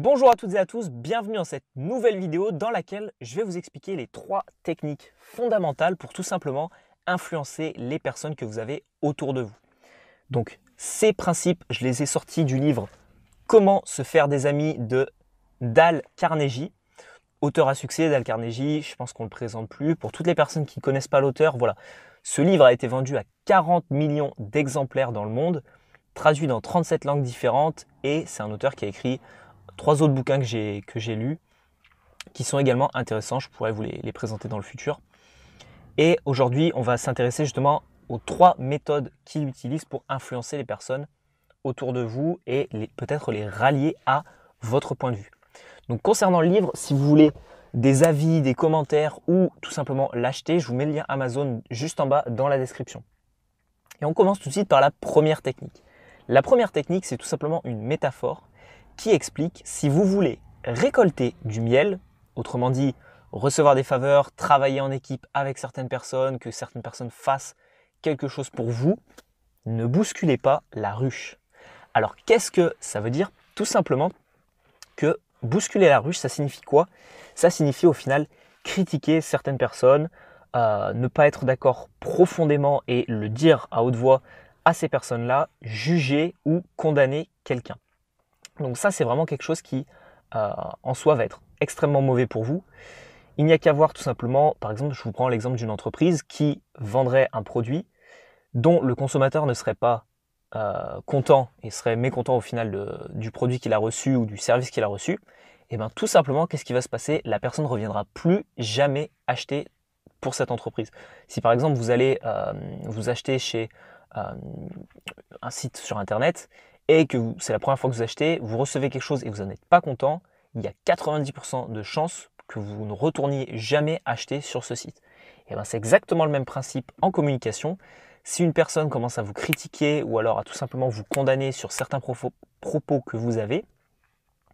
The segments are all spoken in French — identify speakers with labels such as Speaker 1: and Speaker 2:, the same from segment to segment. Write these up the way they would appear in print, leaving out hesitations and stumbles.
Speaker 1: Bonjour à toutes et à tous, bienvenue dans cette nouvelle vidéo dans laquelle je vais vous expliquer les 3 techniques fondamentales pour tout simplement influencer les personnes que vous avez autour de vous. Donc ces principes, je les ai sortis du livre Comment se faire des amis de Dale Carnegie, auteur à succès. Dale Carnegie, je pense qu'on ne le présente plus. Pour toutes les personnes qui ne connaissent pas l'auteur, voilà, ce livre a été vendu à 40 millions d'exemplaires dans le monde, traduit dans 37 langues différentes et c'est un auteur qui a écrit 3 autres bouquins que j'ai lus qui sont également intéressants. Je pourrais vous les présenter dans le futur. Et aujourd'hui, on va s'intéresser justement aux 3 méthodes qu'il utilise pour influencer les personnes autour de vous et peut-être les rallier à votre point de vue. Donc concernant le livre, si vous voulez des avis, des commentaires ou tout simplement l'acheter, je vous mets le lien Amazon juste en bas dans la description. Et on commence tout de suite par la première technique. La première technique, c'est tout simplement une métaphore qui explique si vous voulez récolter du miel, autrement dit recevoir des faveurs, travailler en équipe avec certaines personnes, que certaines personnes fassent quelque chose pour vous, ne bousculez pas la ruche. Alors qu'est-ce que ça veut dire? Tout simplement que bousculer la ruche, ça signifie quoi? Ça signifie au final critiquer certaines personnes, ne pas être d'accord profondément et le dire à haute voix à ces personnes-là, juger ou condamner quelqu'un. Donc ça, c'est vraiment quelque chose qui, en soi, va être extrêmement mauvais pour vous. Il n'y a qu'à voir tout simplement, par exemple, je vous prends l'exemple d'une entreprise qui vendrait un produit dont le consommateur ne serait pas content et serait mécontent au final du produit qu'il a reçu ou du service qu'il a reçu. Et bien tout simplement, qu'est-ce qui va se passer? La personne ne reviendra plus jamais acheter pour cette entreprise. Si par exemple, vous allez vous acheter chez un site sur Internet et que c'est la première fois que vous achetez, vous recevez quelque chose et vous n'en êtes pas content, il y a 90% de chances que vous ne retourniez jamais acheter sur ce site. Et bien c'est exactement le même principe en communication. Si une personne commence à vous critiquer ou alors à tout simplement vous condamner sur certains propos que vous avez,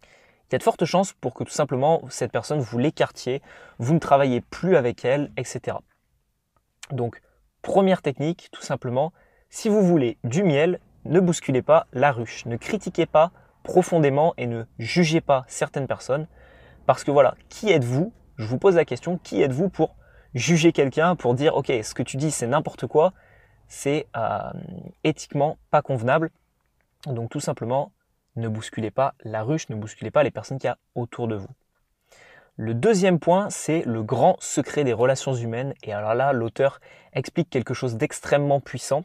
Speaker 1: il y a de fortes chances pour que tout simplement cette personne vous l'écartiez, vous ne travaillez plus avec elle, etc. Donc première technique, tout simplement, si vous voulez du miel, ne bousculez pas la ruche, ne critiquez pas profondément et ne jugez pas certaines personnes parce que voilà, qui êtes-vous? Je vous pose la question, qui êtes-vous pour juger quelqu'un, pour dire ok, ce que tu dis c'est n'importe quoi, c'est éthiquement pas convenable. Donc tout simplement, ne bousculez pas la ruche, ne bousculez pas les personnes qu'il y a autour de vous. Le deuxième point, c'est le grand secret des relations humaines. Et alors là, l'auteur explique quelque chose d'extrêmement puissant.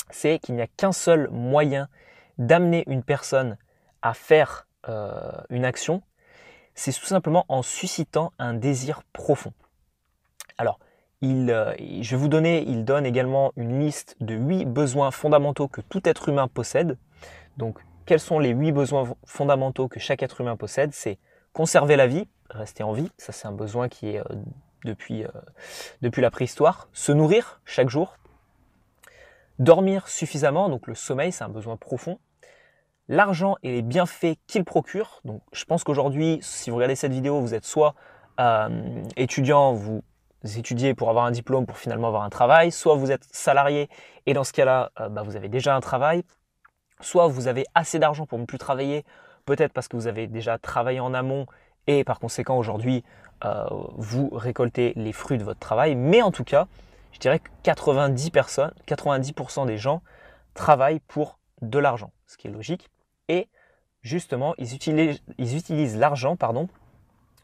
Speaker 1: C'est qu'il n'y a qu'un seul moyen d'amener une personne à faire une action, c'est tout simplement en suscitant un désir profond. Alors, il donne également une liste de 8 besoins fondamentaux que tout être humain possède. Donc, quels sont les 8 besoins fondamentaux que chaque être humain possède? C'est conserver la vie, rester en vie, ça c'est un besoin qui est depuis la préhistoire. Se nourrir chaque jour. Dormir suffisamment, donc le sommeil, c'est un besoin profond. L'argent et les bienfaits qu'il procure. Donc, je pense qu'aujourd'hui, si vous regardez cette vidéo, vous êtes soit étudiant, vous étudiez pour avoir un diplôme, pour finalement avoir un travail, soit vous êtes salarié et dans ce cas-là, vous avez déjà un travail, soit vous avez assez d'argent pour ne plus travailler, peut-être parce que vous avez déjà travaillé en amont et par conséquent aujourd'hui, vous récoltez les fruits de votre travail. Mais en tout cas, je dirais que 90% des gens travaillent pour de l'argent, ce qui est logique. Et justement, ils utilisent l'argent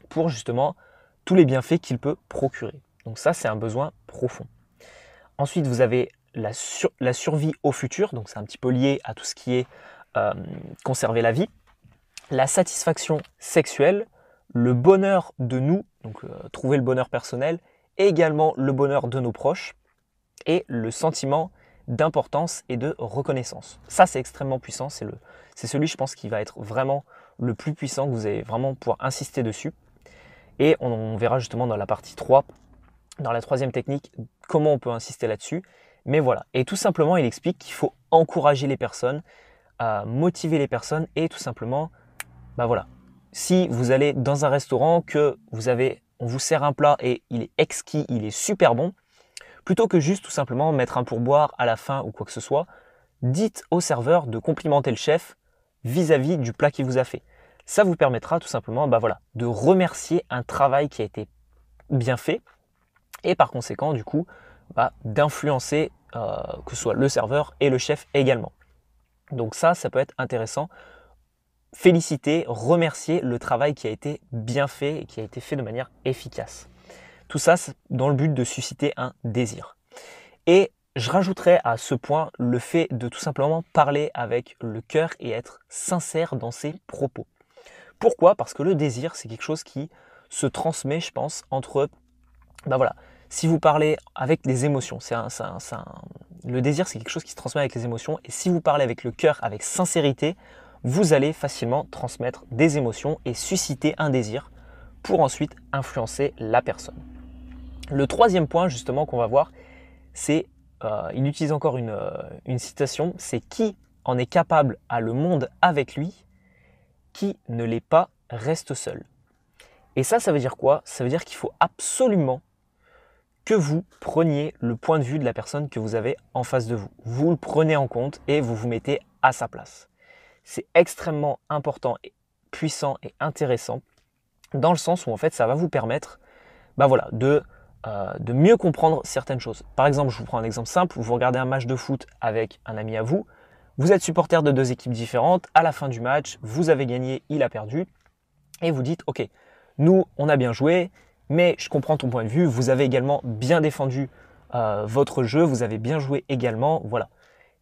Speaker 1: pour justement tous les bienfaits qu'il peut procurer. Donc ça, c'est un besoin profond. Ensuite, vous avez la survie au futur, donc c'est un petit peu lié à tout ce qui est conserver la vie. La satisfaction sexuelle, le bonheur de nous, donc trouver le bonheur personnel, et également le bonheur de nos proches et le sentiment d'importance et de reconnaissance. Ça, c'est extrêmement puissant. C'est celui, je pense, qui va être vraiment le plus puissant, que vous allez vraiment pouvoir insister dessus. Et on verra justement dans la partie 3, dans la troisième technique, comment on peut insister là-dessus. Mais voilà. Et tout simplement, il explique qu'il faut encourager les personnes, motiver les personnes et tout simplement, voilà. Si vous allez dans un restaurant, on vous sert un plat et il est exquis, il est super bon, plutôt que juste tout simplement mettre un pourboire à la fin ou quoi que ce soit, dites au serveur de complimenter le chef vis-à-vis du plat qu'il vous a fait. ça vous permettra tout simplement voilà, de remercier un travail qui a été bien fait et par conséquent du coup d'influencer que ce soit le serveur et le chef également. Donc ça peut être intéressant. Féliciter, remercier le travail qui a été bien fait et qui a été fait de manière efficace. Tout ça dans le but de susciter un désir. Et je rajouterais à ce point le fait de tout simplement parler avec le cœur et être sincère dans ses propos. Pourquoi? Parce que le désir, c'est quelque chose qui se transmet, je pense, entre... voilà, si vous parlez avec des émotions, le désir, c'est quelque chose qui se transmet avec les émotions. Et si vous parlez avec le cœur, avec sincérité, vous allez facilement transmettre des émotions et susciter un désir pour ensuite influencer la personne. Le troisième point justement qu'on va voir, c'est, il utilise encore une citation, c'est qui en est capable a le monde avec lui, qui ne l'est pas reste seul. Et ça veut dire quoi? Ça veut dire qu'il faut absolument que vous preniez le point de vue de la personne que vous avez en face de vous. Vous le prenez en compte et vous vous mettez à sa place. C'est extrêmement important, et puissant et intéressant dans le sens où en fait ça va vous permettre de mieux comprendre certaines choses. Par exemple, je vous prends un exemple simple, vous regardez un match de foot avec un ami à vous, vous êtes supporter de deux équipes différentes, à la fin du match, vous avez gagné, il a perdu, et vous dites ok, nous on a bien joué, mais je comprends ton point de vue, vous avez également bien défendu votre jeu, vous avez bien joué également, voilà.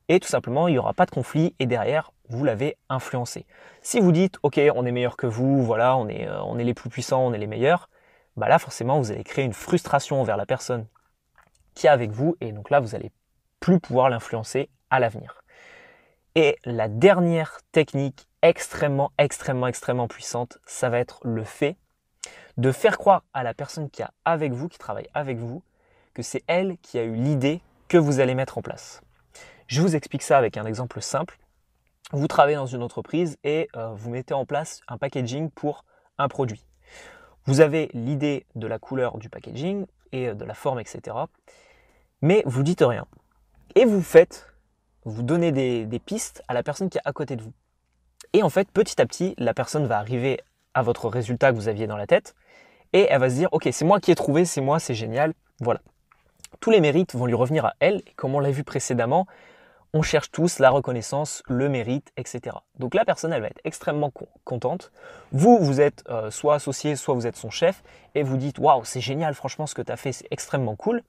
Speaker 1: Et tout simplement, il n'y aura pas de conflit et derrière, vous l'avez influencé. Si vous dites, ok, on est meilleur que vous, voilà, on est les plus puissants, on est les meilleurs, là forcément, vous allez créer une frustration envers la personne qui est avec vous et donc là, vous n'allez plus pouvoir l'influencer à l'avenir. Et la dernière technique extrêmement puissante, ça va être le fait de faire croire à la personne qui travaille avec vous, que c'est elle qui a eu l'idée que vous allez mettre en place. Je vous explique ça avec un exemple simple. Vous travaillez dans une entreprise et vous mettez en place un packaging pour un produit. Vous avez l'idée de la couleur du packaging et de la forme, etc. Mais vous dites rien. Et vous donnez des pistes à la personne qui est à côté de vous. Et en fait, petit à petit, la personne va arriver à votre résultat que vous aviez dans la tête et elle va se dire « Ok, c'est moi qui ai trouvé, c'est moi, c'est génial. » Voilà. Tous les mérites vont lui revenir à elle. Et comme on l'a vu précédemment, on cherche tous la reconnaissance, le mérite, etc. Donc la personne, elle va être extrêmement contente. Vous êtes soit associé, soit vous êtes son chef et vous dites « Waouh, c'est génial, franchement, ce que tu as fait, c'est extrêmement cool. »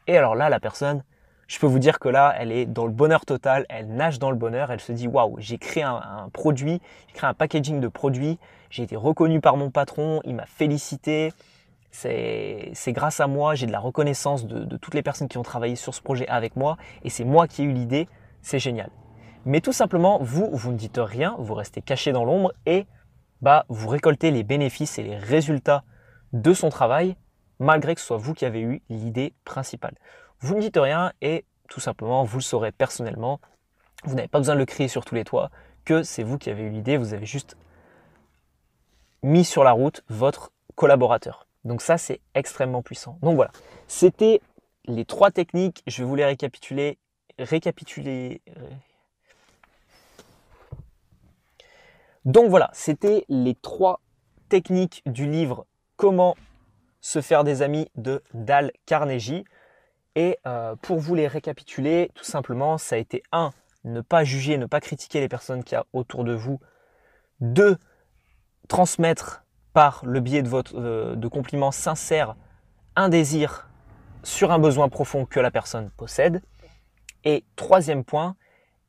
Speaker 1: Et alors là, la personne, je peux vous dire que là, elle est dans le bonheur total, elle nage dans le bonheur, elle se dit « Waouh, j'ai créé un produit, j'ai créé un packaging de produit, j'ai été reconnu par mon patron, il m'a félicité. C'est grâce à moi, j'ai de la reconnaissance de toutes les personnes qui ont travaillé sur ce projet avec moi et c'est moi qui ai eu l'idée. C'est génial. » Mais tout simplement, vous ne dites rien, vous restez caché dans l'ombre et vous récoltez les bénéfices et les résultats de son travail, malgré que ce soit vous qui avez eu l'idée principale. Vous ne dites rien et tout simplement, vous le saurez personnellement. Vous n'avez pas besoin de le crier sur tous les toits, que c'est vous qui avez eu l'idée, vous avez juste mis sur la route votre collaborateur. Donc ça, c'est extrêmement puissant. Donc voilà, c'était les 3 techniques. Je vais vous les récapituler. Donc voilà, c'était les 3 techniques du livre Comment se faire des amis de Dale Carnegie. Et pour vous les récapituler, tout simplement, ça a été 1. Ne pas juger, ne pas critiquer les personnes qu'il y a autour de vous. 2. Transmettre par le biais de compliments sincères un désir sur un besoin profond que la personne possède. Et 3e point,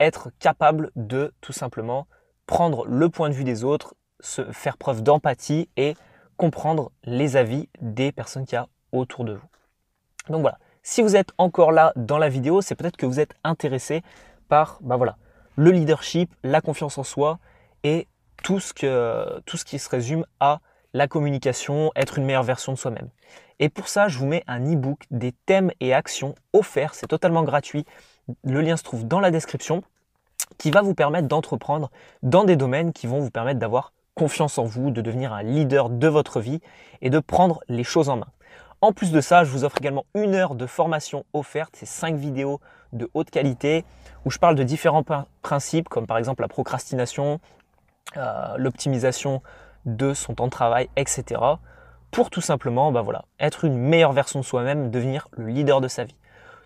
Speaker 1: être capable de tout simplement prendre le point de vue des autres, faire preuve d'empathie et comprendre les avis des personnes qu'il y a autour de vous. Donc voilà, si vous êtes encore là dans la vidéo, c'est peut-être que vous êtes intéressé par le leadership, la confiance en soi et tout ce qui se résume à la communication, être une meilleure version de soi-même. Et pour ça, je vous mets un e-book des thèmes et actions offerts, c'est totalement gratuit. Le lien se trouve dans la description, qui va vous permettre d'entreprendre dans des domaines qui vont vous permettre d'avoir confiance en vous, de devenir un leader de votre vie et de prendre les choses en main. En plus de ça, je vous offre également 1 heure de formation offerte, c'est 5 vidéos de haute qualité où je parle de différents principes comme par exemple la procrastination, l'optimisation de son temps de travail, etc. Pour tout simplement voilà, être une meilleure version de soi-même, devenir le leader de sa vie.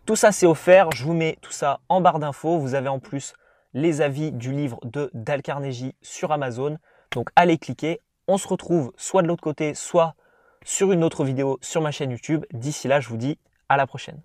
Speaker 1: Tout ça, c'est offert. Je vous mets tout ça en barre d'infos. Vous avez en plus les avis du livre de Dale Carnegie sur Amazon. Donc, allez cliquer. On se retrouve soit de l'autre côté, soit sur une autre vidéo sur ma chaîne YouTube. D'ici là, je vous dis à la prochaine.